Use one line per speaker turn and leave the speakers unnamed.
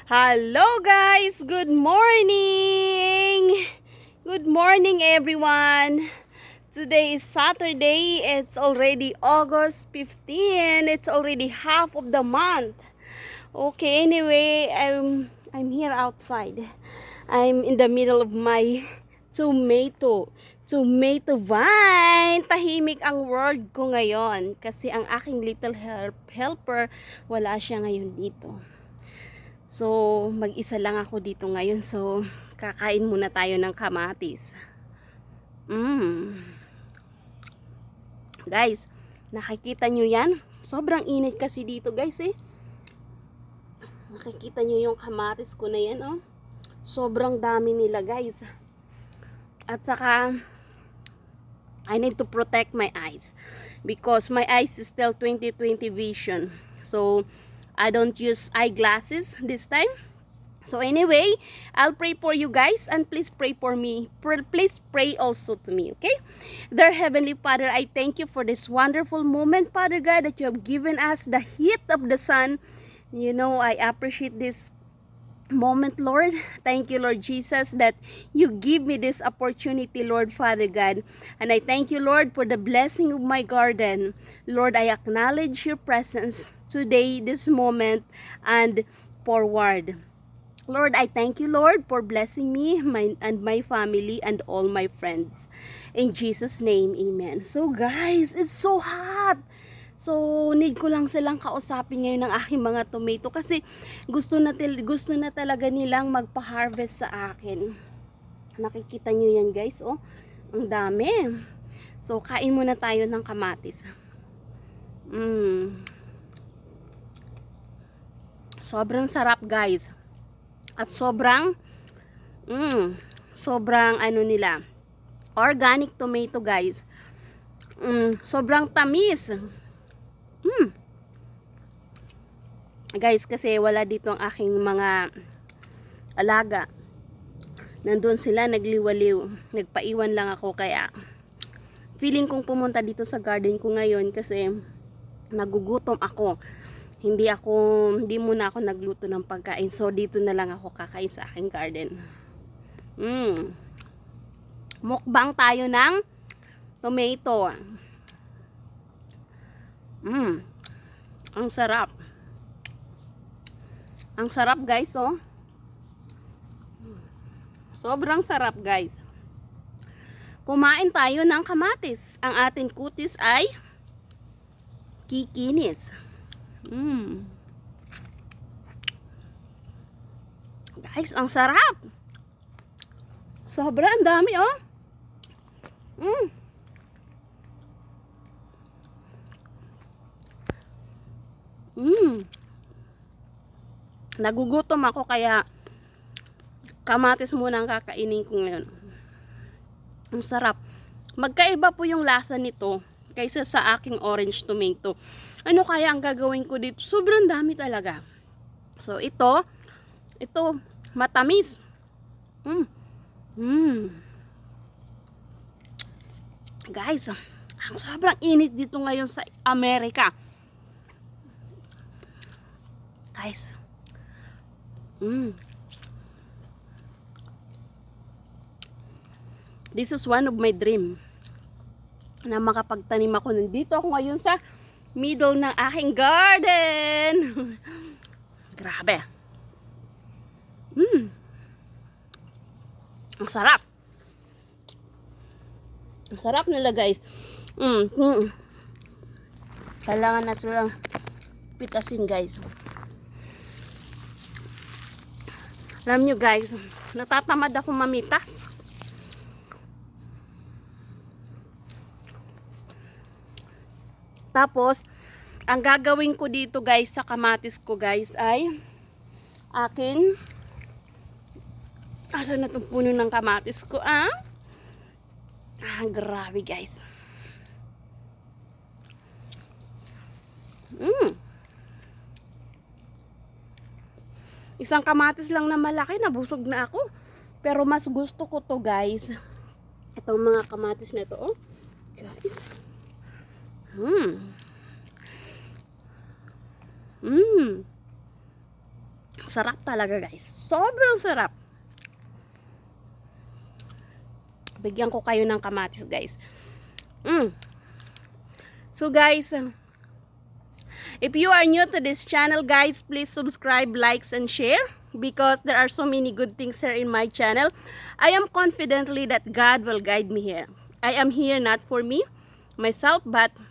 Hello guys! Good morning! Good morning everyone! Today is Saturday. It's already August 15. It's already half of the month. Okay, anyway, I'm here outside. I'm in the middle of my tomato vine. Tahimik ang world ko ngayon kasi ang aking little helper wala siya ngayon dito. So, mag-isa lang ako dito ngayon. So, kakain muna tayo ng kamatis. Guys, nakikita nyo yan? Sobrang init kasi dito guys eh. Nakikita nyo yung kamatis ko na yan oh. Sobrang dami nila guys. At saka, I need to protect my eyes. Because my eyes is still 20/20 vision. So, I don't use eyeglasses this time. So anyway, I'll pray for you guys and please pray for me. Please pray also to me, okay? Dear Heavenly Father, I thank you for this wonderful moment, Father God, that you have given us the heat of the sun. You know, I appreciate this moment, Lord. Thank you, Lord Jesus, that you give me this opportunity, Lord Father God. And I thank you, Lord, for the blessing of my garden. Lord, I acknowledge your presence today, this moment, and forward. Lord, I thank you, Lord, for blessing me and my family and all my friends. In Jesus' name, amen. So guys, it's so hot. So, need ko lang silang kausapin ngayon ng aking mga tomato kasi gusto na talaga nilang magpa-harvest sa akin. Nakikita nyo yan guys, oh. Ang dami. So, kain muna tayo ng kamatis. Sobrang sarap guys. At sobrang ano nila, organic tomato guys. Sobrang tamis. Guys, kasi wala dito ang aking mga alaga. Nandun sila nagliwaliw. Nagpaiwan lang ako kaya feeling kong pumunta dito sa garden ko ngayon kasi nagugutom ako. Hindi muna ako nagluto ng pagkain. So, dito na lang ako kakain sa aking garden. Mukbang tayo ng tomato. Ang sarap. Ang sarap guys, oh. Sobrang sarap guys. Kumain tayo ng kamatis. Ang ating kutis ay kikinis. Guys, ang sarap. Sobrang dami, oh. Nagugutom ako kaya kamatis muna ang kakainin ko ngayon. Ang sarap. Magkaiba po yung lasa nito kaysa sa aking orange tomato. Ano kaya ang gagawin ko dito? Sobrang dami talaga. So, ito matamis. Guys, ang sobrang init dito ngayon sa Amerika. Guys. This is one of my dream na makapagtanim ako. Nandito ako ngayon sa middle ng aking garden. Grabe. Ang sarap. Ang sarap nila guys. Kailangan na silang pitasin guys. Alam nyo guys, natatamad ako mamitas. Tapos, ang gagawin ko dito guys sa kamatis ko guys ay asa na itong puno ng kamatis ko grabe guys. Isang kamatis lang na malaki, nabusog na ako. Pero mas gusto ko to guys. Itong mga kamatis na to, oh. Guys. Sarap talaga guys. Sobrang sarap. Bigyan ko kayo ng kamatis guys. So guys, if you are new to this channel guys, please subscribe, likes, and share. Because there are so many good things here in my channel. I am confidently that God will guide me here. I am here not for me, myself, but